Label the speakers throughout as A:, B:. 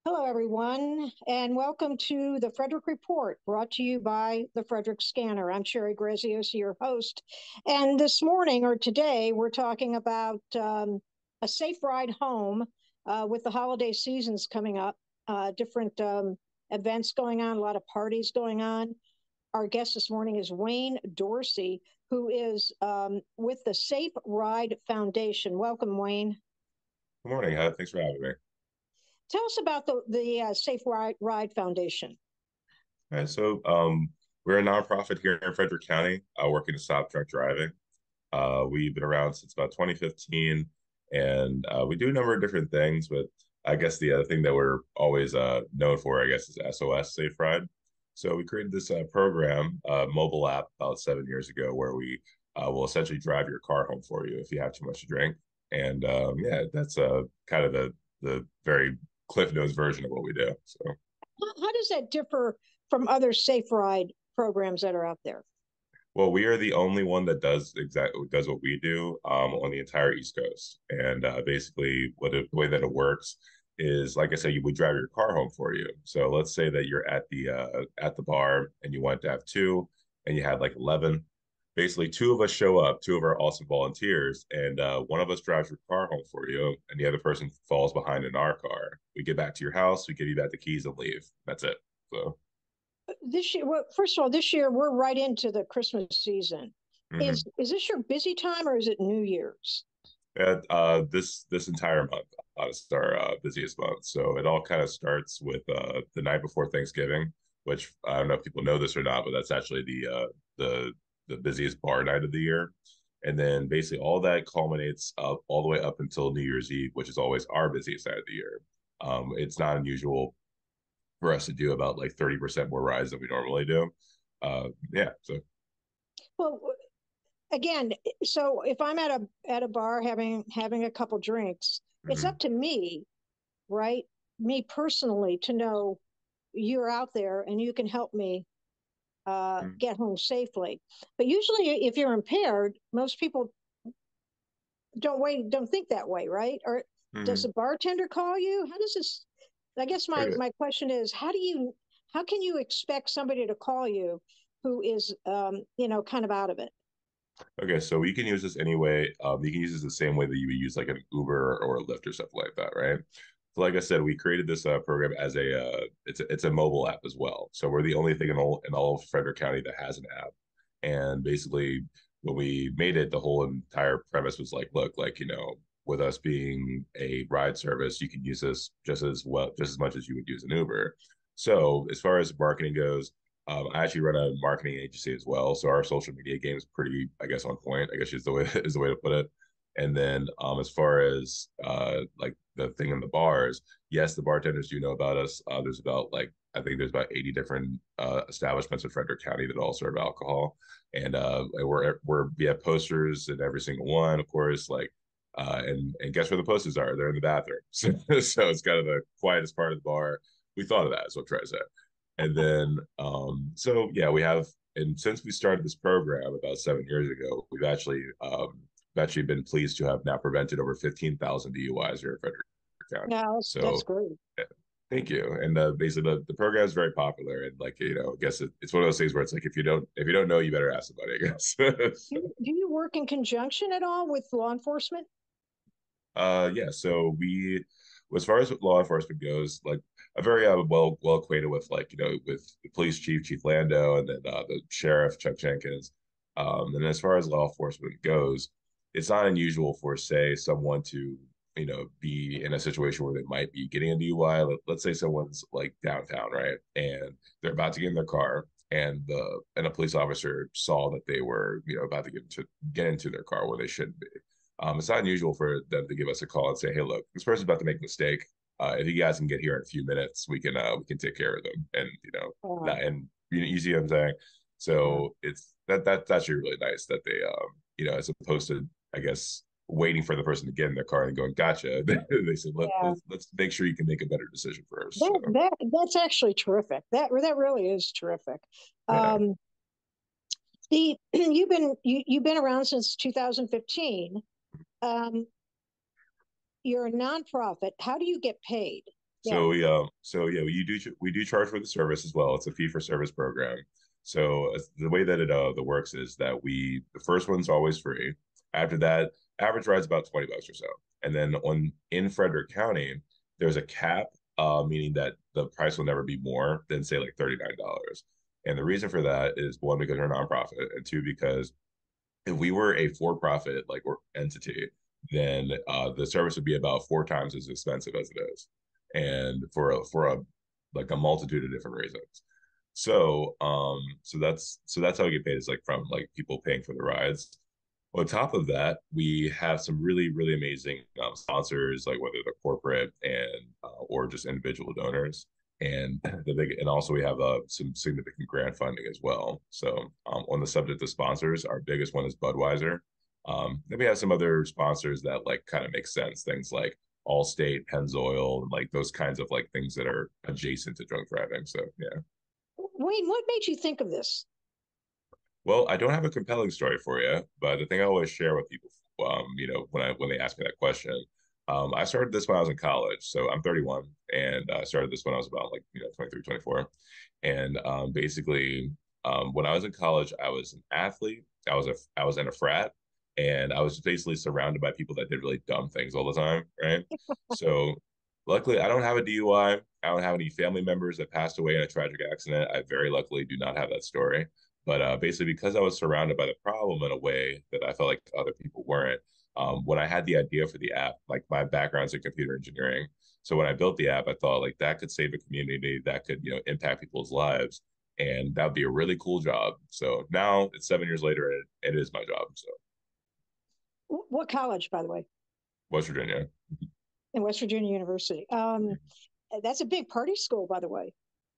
A: Hello, everyone, and welcome to the Frederick Report, brought to you by the Frederick Scanner. I'm Sherry Grazios, your host. And this morning or today, we're talking about a safe ride home with the holiday seasons coming up, different events going on, a lot of parties going on. Our guest this morning is Wayne Dorsey, who is with the Safe Ride Foundation. Welcome, Wayne.
B: Good morning. Thanks for having me.
A: Tell us about the Safe Ride Foundation.
B: All right, we're a nonprofit here in Frederick County, working to stop drunk driving. We've been around since about 2015, and we do a number of different things. But I guess the other thing that we're always known for, I guess, is SOS Safe Ride. So we created this program, mobile app, about 7 years ago, where we will essentially drive your car home for you if you have too much to drink. And yeah, that's kind of the very Cliff Notes version of what we do. So,
A: How does that differ from other safe ride programs that are out there?
B: well, we are the only one that does what we do on the entire East Coast. And basically, the way that it works is, like I said, we drive your car home for you. So let's say that you're at the bar and you want to have two, and you had like 11. Basically, two of us show up, two of our awesome volunteers, and one of us drives your car home for you, and the other person falls behind in our car. We get back to your house, we give you back the keys, and leave. That's it. So.
A: This year, well, first of all, this year we're right into the Christmas season.
B: Mhm.
A: Is this your busy time or is it New Year's?
B: This entire month is our busiest month. So it all kind of starts with the night before Thanksgiving, which I don't know if people know this or not, but that's actually the busiest bar night of the year. And then basically all that culminates up all the way up until New Year's Eve, which is always our busiest night of the year. It's not unusual for us to do about like 30% more rides than we normally do. Yeah, so.
A: Well, again, so if I'm at a bar having a couple drinks, it's
B: Mhm.
A: up to me, right? Me personally to know you're out there and you can help me get home safely. But usually, if you're impaired, most people don't think that way, right? Or does
B: Mhm.
A: the bartender call you? How does this? I guess my
B: Okay.
A: my question is, how can you expect somebody to call you who is kind of out of it?
B: Okay, so you can use this anyway. You can use this the same way that you would use like an Uber or a Lyft or something like that, right? So, like I said, we created this program as it's a mobile app as well. So we're the only thing in all of Frederick County that has an app. And basically, when we made it, the whole entire premise was like, look, like with us being a ride service, you can use this just as well, just as much as you would use an Uber. So as far as marketing goes, I actually run a marketing agency as well, so our social media game is pretty, I guess, on point. I guess is the way is the way to put it. And then, as far as like the thing in the bars, yes, the bartenders do know about us. There's about like I think there's about 80 different establishments in Frederick County that all serve alcohol, and we have posters in every single one, of course. Like, and guess where the posters are? They're in the bathroom. So it's kind of the quietest part of the bar. We thought of that, is what I'm trying to say. And then, so yeah, and since we started this program about 7 years ago, we've actually been pleased to have now prevented over 15,000 DUIs here in Frederick County.
A: No, that's
B: So,
A: great.
B: yeah, thank you. And basically, the program is very popular, and like I guess it's one of those things where it's like if you don't know, you better ask somebody. I guess. So,
A: Do you work in conjunction at all with law enforcement?
B: yeah. So as far as law enforcement goes, like I'm very well acquainted with like with the police chief Lando, and then the sheriff Chuck Jenkins. And as far as law enforcement goes, it's not unusual for say someone to be in a situation where they might be getting a DUI. Let's say someone's like downtown, right, and they're about to get in their car. And a police officer saw that they were, about to get into their car where they shouldn't be. It's not unusual for them to give us a call and say, "Hey, look, this person's about to make a mistake. If you guys can get here in a few minutes, we can take care of them." And
A: Uh,
B: not and you see what I'm saying.
A: uh,
B: So that's actually really nice that they as opposed to I guess waiting for the person to get in their car and going, "Gotcha." They said,
A: yeah,
B: let's make sure you can make a better decision first.
A: that
B: So
A: that that's actually terrific. That really is terrific.
B: yeah.
A: Um, the you've been around since 2015. Um, you're a nonprofit. How do you get paid? Yeah.
B: We do charge for the service as well. It's a fee for service program. So the way that it works is that the first one's always free. After that, average ride's about $20 or so. And then on in Frederick County, there's a cap, meaning that the price will never be more than say like $39. And the reason for that is one, because we're a nonprofit, and two, because if we were a for-profit like or entity, then the service would be about four times as expensive as it is, and for a like a multitude of different reasons. So that's how we get paid is like from like people paying for the rides. On top of that, we have some really amazing sponsors, like whether they're corporate and or just individual donors, and and also we have some significant grant funding as well. So on the subject of sponsors, our biggest one is Budweiser. Then we have some other sponsors that like kind of make sense, things like Allstate, Pennzoil, like those kinds of like things that are adjacent to drunk driving. So yeah.
A: Wayne, what made you think of this?
B: Well, I don't have a compelling story for you, but the thing I always share with people, when they ask me that question, I started this when I was in college. So I'm 31, and I started this when I was about like 23, 24, and basically, when I was in college, I was an athlete. I was in a frat, and I was basically surrounded by people that did really dumb things all the time, right? So luckily, I don't have a DUI. I don't have any family members that passed away in a tragic accident. I very luckily do not have that story. But basically, because I was surrounded by the problem in a way that I felt like other people weren't, when I had the idea for the app, like my background's in computer engineering. So when I built the app, I thought like that could save a community, that could, impact people's lives. And that would be a really cool job. So now it's 7 years later, and it is my job. So
A: What college, by the way?
B: West Virginia.
A: In West Virginia University. That's a big party school, by the way.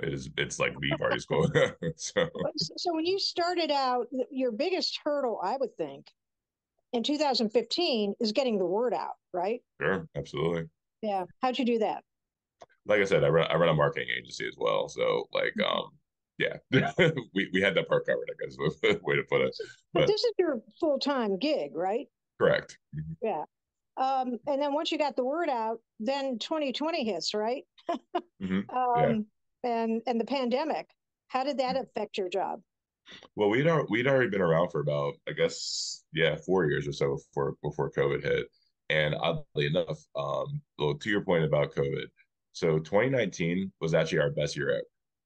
B: It's like the party school. So
A: So when you started out, your biggest hurdle, I would think, in 2015 is getting the word out, right?
B: sure, absolutely.
A: Yeah. How'd you do that?
B: Like I said, I run a marketing agency as well. So like yeah, we had that part covered, I guess was the way to put it.
A: But
B: But
A: this is your full-time gig, right?
B: correct.
A: Yeah. And then once you got the word out, then 2020 hits, right?
B: Yeah.
A: Um, and the pandemic. How did that affect your job?
B: Well, we'd already been around for about, I guess, yeah, 4 years or so before COVID hit. And oddly enough, well, to your point about COVID, so 2019 was actually our best year ever,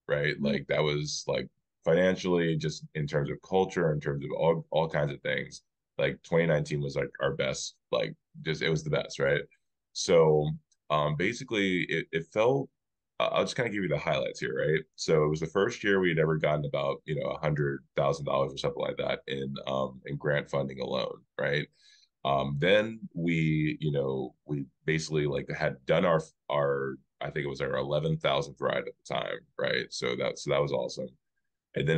B: right?
A: Mm.
B: Like that was like financially, just in terms of culture, in terms of all kinds of things. Like 2019 was like our best, like just it was the best, right? So basically it felt I'll just kind of give you the highlights here, right? So it was the first year we had ever gotten about $100,000 or something like that in grant funding alone, right? Then we basically like had done our I think it was our 11,000th ride at the time, right? So that was awesome. And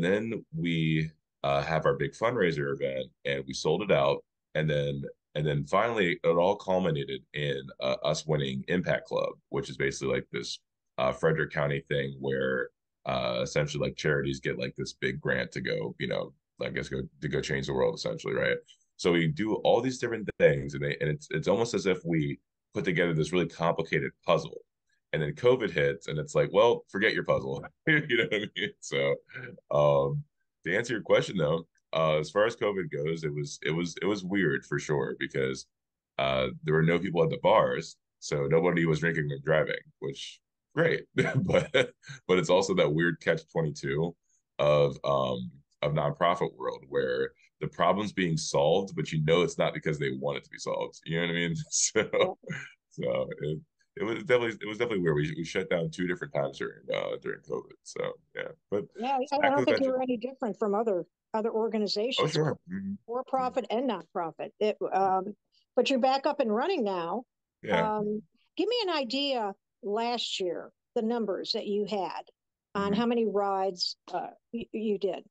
B: then we have our big fundraiser event, and we sold it out, and then finally it all culminated in us winning Impact Club, which is basically like this Frederick County thing where essentially like charities get like this big grant to go, I guess go change the world essentially, right? So we do all these different things, and it's almost as if we put together this really complicated puzzle, and then COVID hits, and it's like, well, forget your puzzle. You know what I mean? So, to answer your question though, as far as COVID goes, it was weird for sure because there were no people at the bars, so nobody was drinking and driving, which great, but it's also that weird catch 22 of nonprofit world where the problem's being solved, but it's not because they want it to be solved. You know what I mean?
A: Yeah.
B: So it was definitely weird. We shut down two different times during COVID. So yeah, but
A: Yeah,
B: it's
A: I
B: back
A: don't
B: with a
A: think you
B: vengeance.
A: were any different from other
B: Oh
A: organizations,
B: sure. Mm-hmm.
A: for
B: Mm-hmm.
A: profit and nonprofit. But you're back up and running now.
B: Yeah.
A: Um, Give me an idea last year, the numbers that you had on
B: Mm-hmm.
A: how many rides you did,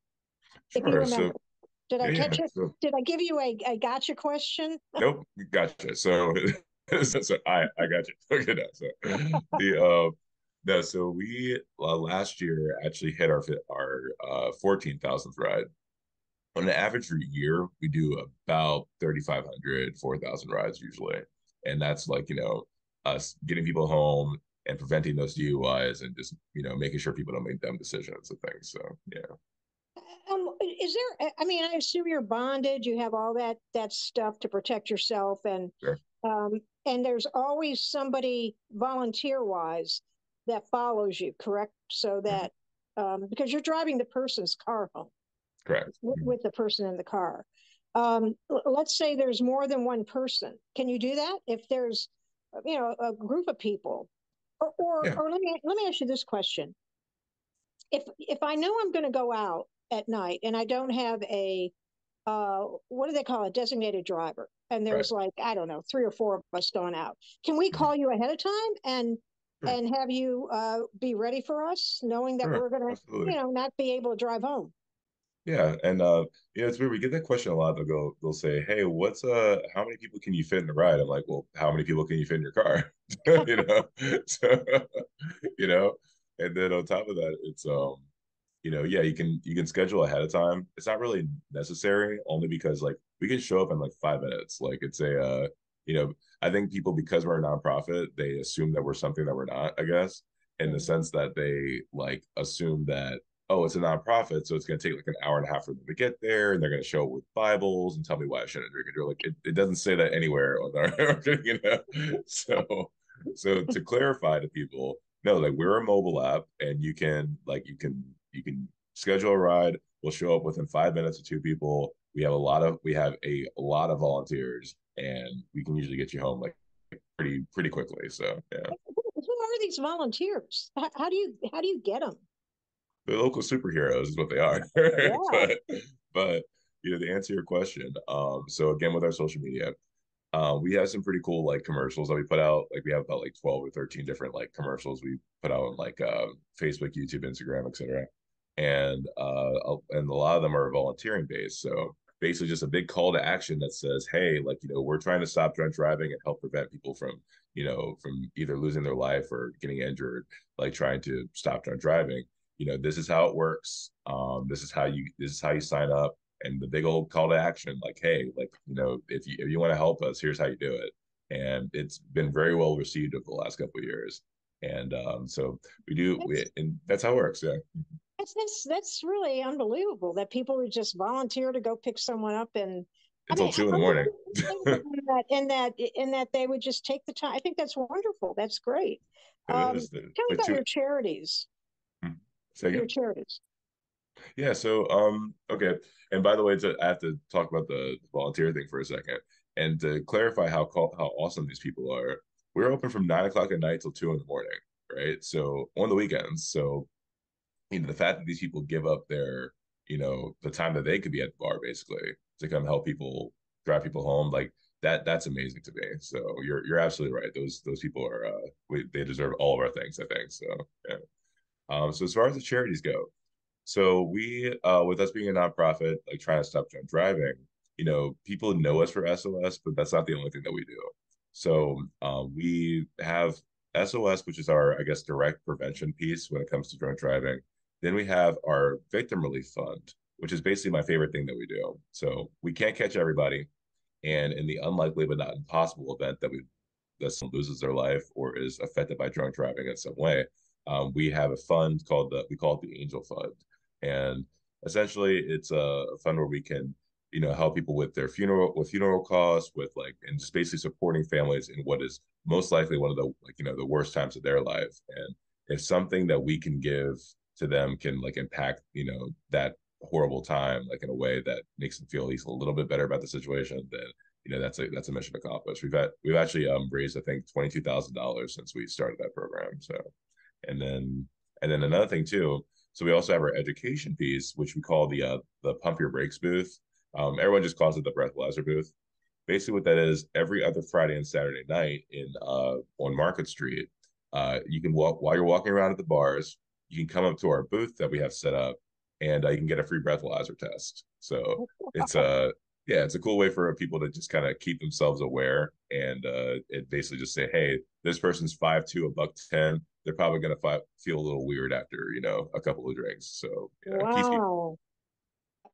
A: if you
B: Sure.
A: remember.
B: So
A: Did I
B: yeah,
A: catch
B: yeah.
A: it?
B: So
A: Did I give you a gotcha question?
B: nope, gotcha. So so I got you. Okay, no, so the no, so we last year actually hit our 14,000th ride. On an average year, we do about 3,500, 4,000 rides usually. And that's like, us getting people home and preventing those DUIs and just making sure people don't make dumb decisions and things. So yeah.
A: Is there? I mean, I assume you're bonded. You have all that stuff to protect yourself,
B: Sure.
A: and there's always somebody volunteer wise that follows you, correct? So
B: Mhm.
A: that because you're driving the person's car home
B: Correct.
A: with the person in the car. Let's say there's more than one person. Can you do that if there's, a group of people?
B: Yeah.
A: Or let me ask you this question: if I know I'm going to go out at night and I don't have a what do they call a designated driver, and
B: Right.
A: there's like I don't know 3 or 4 of us going out, can we
B: Mhm.
A: call you ahead of time
B: Sure.
A: and have you be ready for us, knowing that
B: Sure.
A: we're going to
B: Absolutely.
A: not be able to drive home?
B: Yeah, and it's weird. We get that question a lot. They'll say, "Hey, how many people can you fit in the ride?" I'm like, "Well, how many people can you fit in your car?" You know, so you know, and then on top of that, it's yeah, you can schedule ahead of time. It's not really necessary, only because like we can show up in like 5 minutes. Like it's you know, I think people, because we're a nonprofit, they assume that we're something that we're not, I guess, in the
A: Mhm.
B: sense that they like assume that, oh, it's a nonprofit, so it's going to take like an hour and a half for them to get there, and they're going to show up with Bibles and tell me why I shouldn't drink and drink. Like it doesn't say that anywhere on our, So to clarify to people, no, like we're a mobile app, and you can schedule a ride. We'll show up within 5 minutes of two people. We have a lot of volunteers, and we can usually get you home like pretty quickly. So yeah,
A: Who are these volunteers? How do you get them?
B: the local superheroes is what they are.
A: Yeah.
B: but to answer your question, so again with our social media, we have some pretty cool like commercials that we put out. Like we have about like 12 or 13 different like commercials we put out on like Facebook, YouTube, Instagram, etc. And a lot of them are volunteering based. So basically just a big call to action that says, hey, like, we're trying to stop drunk driving and help prevent people from either losing their life or getting injured, like trying to stop drunk driving. This is how it works. This is how you sign up, and the big old call to action, like, hey, like, if you want to help us, here's how you do it. And it's been very well received over the last couple of years. And so
A: That's
B: and that's how it works. Yeah.
A: that's really unbelievable that people would just volunteer to go pick someone up. And I
B: Until
A: mean,
B: 2 in the morning.
A: in that they would just take the time. I think that's wonderful. That's great.
B: It is.
A: Tell
B: It's
A: me
B: like
A: about
B: two.
A: your charities.
B: Say
A: Your
B: again.
A: charities.
B: Yeah. So okay. And by the way, I have to talk about the volunteer thing for a second, and to clarify how awesome these people are. We're open from 9 o'clock at night till 2 in the morning, right? So on the weekends. So the fact that these people give up the time that they could be at the bar basically to come help people drive people home, like that's amazing to me. So you're absolutely right. Those people are they deserve all of our thanks, I think. So yeah. So as far as the charities go, so we with us being a nonprofit, like trying to stop drunk driving, people know us for SOS, but that's not the only thing that we do. So we have SOS, which is our, I guess, direct prevention piece when it comes to drunk driving. Then we have our victim relief fund, which is basically my favorite thing that we do. So we can't catch everybody, and in the unlikely but not impossible event that someone loses their life or is affected by drunk driving in some way, we have a fund we call it the Angel Fund, and essentially it's a fund where we can help people with their funeral costs, with like, and just basically supporting families in what is most likely one of the, like, the worst times of their life. And if something that we can give to them can like impact that horrible time, like in a way that makes them feel at least a little bit better about the situation, then that's a mission accomplished. We've actually raised, I think, $22,000 since we started that program. So, and then another thing too. So we also have our education piece, which we call the Pump Your Brakes booth. Everyone just calls it the breathalyzer booth. Basically, what that is, every other Friday and Saturday night in on Market Street, you can walk while you're walking around at the bars. You can come up to our booth that we have set up, and you can get a free breathalyzer test. So it's a yeah, it's a cool way for people to just kind of keep themselves aware, and it basically just say, hey, this person's 5'2", $110. They're probably going to feel a little weird after a couple of drinks. So keeps people.
A: Wow.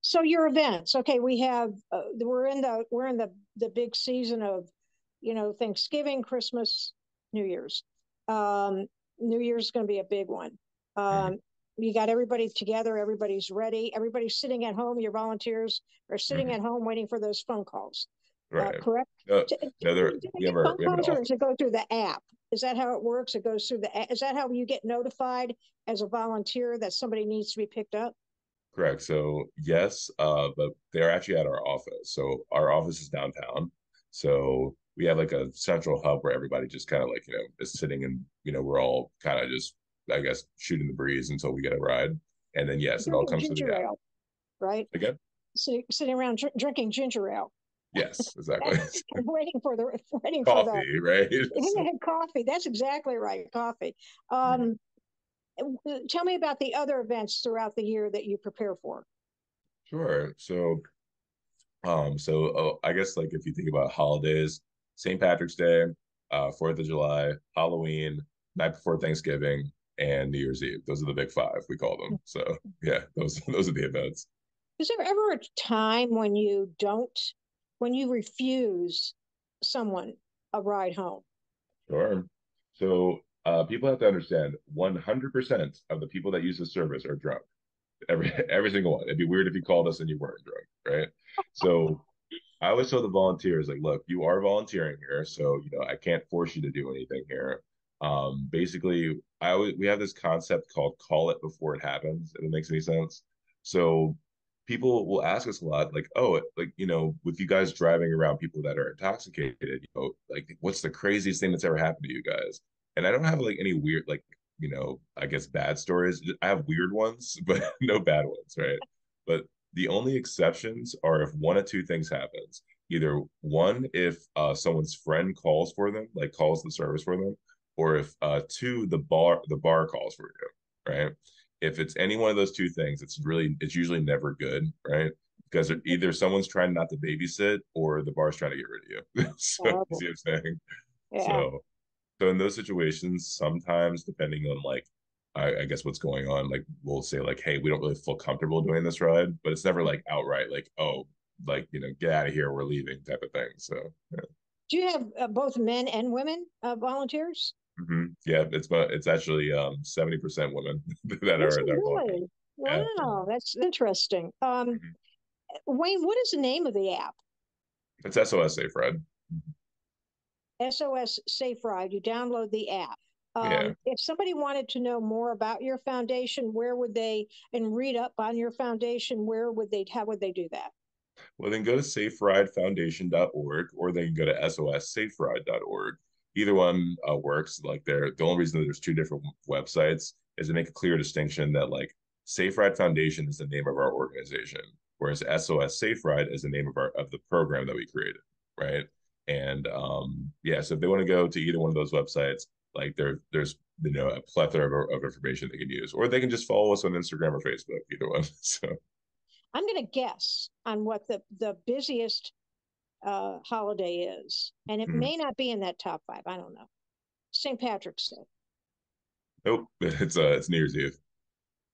A: So your events, okay, we're in the big season of, Thanksgiving, Christmas, New Year's. Um, New Year's is going to be a big one.
B: Mhm.
A: You got everybody together, everybody's ready, everybody's sitting at home. Your volunteers are sitting
B: Mhm.
A: at home waiting for those phone calls.
B: Right.
A: Correct?
B: No,
A: Do
B: no, there
A: they get phone
B: we have an
A: calls, or
B: office.
A: does it go through the app? Is that how it works? It goes through the. Is that how you get notified as a volunteer that somebody needs to be picked up?
B: Correct. So yes, but they're actually at our office. So our office is downtown. So we have like a central hub where everybody just kind of like, is sitting and, we're all kind of just, I guess, shooting the breeze until we get a ride. And then yes, it all
A: Drinking
B: comes to the
A: ginger
B: app.
A: ale, right?
B: Again?
A: Sitting around drinking ginger ale,
B: Yes, exactly.
A: waiting for the
B: Coffee, right?
A: coffee. That's exactly right, coffee.
B: Mhm.
A: Um, Tell me about the other events throughout the year that you prepare for.
B: Sure. So I guess like if you think about holidays, St. Patrick's Day, 4th of July, Halloween, night before Thanksgiving, and New Year's Eve. Those are the big five, we call them. So yeah, those those are the events.
A: Is there ever a time when when you refuse someone a ride home?
B: Sure. So people have to understand 100% of the people that use the service are drunk. Every single one. It'd be weird if you called us and you weren't drunk, right? So I always tell the volunteers, like, look, you are volunteering here, so I can't force you to do anything here. Basically, we have this concept called call it before it happens, if it makes any sense. So people will ask us a lot, like, oh, like, with you guys driving around people that are intoxicated, like what's the craziest thing that's ever happened to you guys? And I don't have like any weird, like, I guess bad stories. I have weird ones, but no bad ones, right? But the only exceptions are if one of two things happens. Either one, if someone's friend calls for them, like calls the service for them, or if two, the bar calls for you, right? If it's any one of those two things, it's usually never good, right? Because either someone's trying not to babysit or the bar's trying to get rid of you. So you
A: Horrible.
B: see what I'm saying?
A: Yeah.
B: So in those situations, sometimes depending on like I guess what's going on, like we'll say like, hey, we don't really feel comfortable doing this ride, but it's never like outright like, oh, like get out of here, we're leaving type of thing. So yeah,
A: Do you have both men and women volunteers?
B: yeah, it's actually 70% women
A: Is it
B: that are volunteers.
A: really?
B: Yeah.
A: Wow, that's interesting.
B: Mhm.
A: Wayne, what is the name of the app?
B: It's SOS Safe Ride.
A: SOS Safe Ride. You download the app.
B: Yeah.
A: If somebody wanted to know more about your foundation, where would they, and read up on your foundation, how would they do that?
B: Well, then go to saferidefoundation.org or they can go to sossaferide.org. Either one works. Like the only reason that there's two different websites is to make a clear distinction that like Safe Ride Foundation is the name of our organization, whereas SOS Safe Ride is the name of the program that we created, right? And yeah, so if they want to go to either one of those websites, like there's a plethora of information they can use, or they can just follow us on Instagram or Facebook, either one. So
A: I'm going to guess on what the busiest holiday is, and it
B: mm,
A: may not be in that top five. I don't know. St. Patrick's Day.
B: nope, it's New Year's Eve.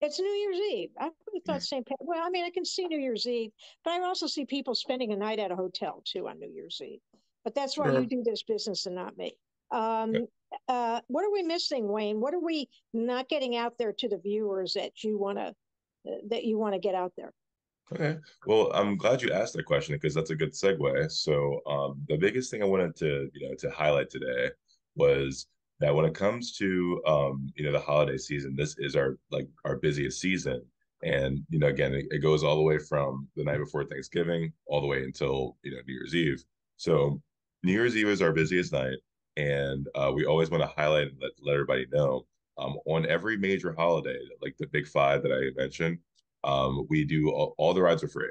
A: It's New Year's Eve. I would have thought
B: Mm.
A: St. Pat. Well, I mean, I can see New Year's Eve, but I also see people spending a night at a hotel too on New Year's Eve. But that's why you
B: Sure.
A: do this business and not me.
B: Yeah.
A: Um, what are we missing, Wayne? What are we not getting out there to the viewers that you want to get out there?
B: Okay. Well, I'm glad you asked that question because that's a good segue. So, the biggest thing I wanted to highlight today was that when it comes to the holiday season, this is our busiest season. And, again, it goes all the way from the night before Thanksgiving all the way until, New Year's Eve. So, New Year's Eve is our busiest night, and we always want to highlight and let everybody know on every major holiday, like the big five that I mentioned, we do all the rides are free.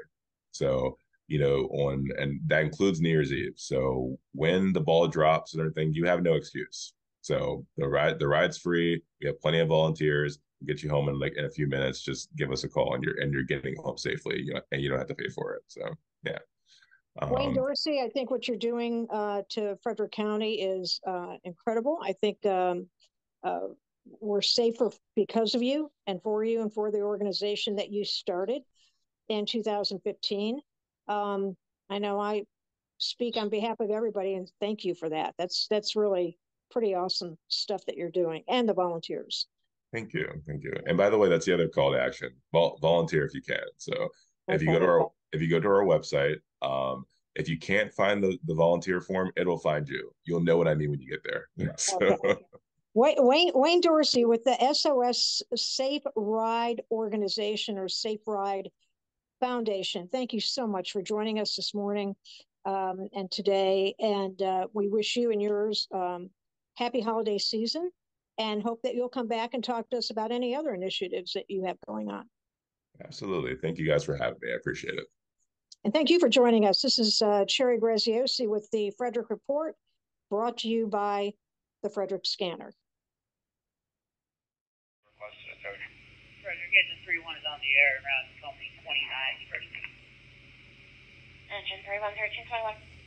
B: So, and that includes New Year's Eve. So when the ball drops and everything, you have no excuse. So the ride's free. We have plenty of volunteers. We'll get you home in like in a few minutes. Just give us a call and you're getting home safely. And you don't have to pay for it. So yeah.
A: Wayne
B: Um,
A: Dorsey, I think what you're doing to Frederick County is incredible. I think uh, we're safer because of you and for you and for the organization that you started in 2015. I know I speak on behalf of everybody and thank you for that. That's really pretty awesome stuff that you're doing, and the volunteers.
B: Thank you, thank you. And by the way, that's the other call to action. Volunteer if you can. So
A: Okay.
B: if you go to our website, if you can't find the volunteer form, it'll find you. You'll know what I mean when you get there. So
A: Okay. Wayne Dorsey with the SOS Safe Ride Organization or Safe Ride Foundation. Thank you so much for joining us this morning and today. And we wish you and yours happy holiday season, and hope that you'll come back and talk to us about any other initiatives that you have going on.
B: absolutely. Thank you guys for having me. I appreciate it.
A: And thank you for joining us. This is Cherry Graziosi with the Frederick Report, brought to you by the Frederick Scanner.
C: Frederick, Engine 31 is on the air around Company 29. Engine 31, 1321.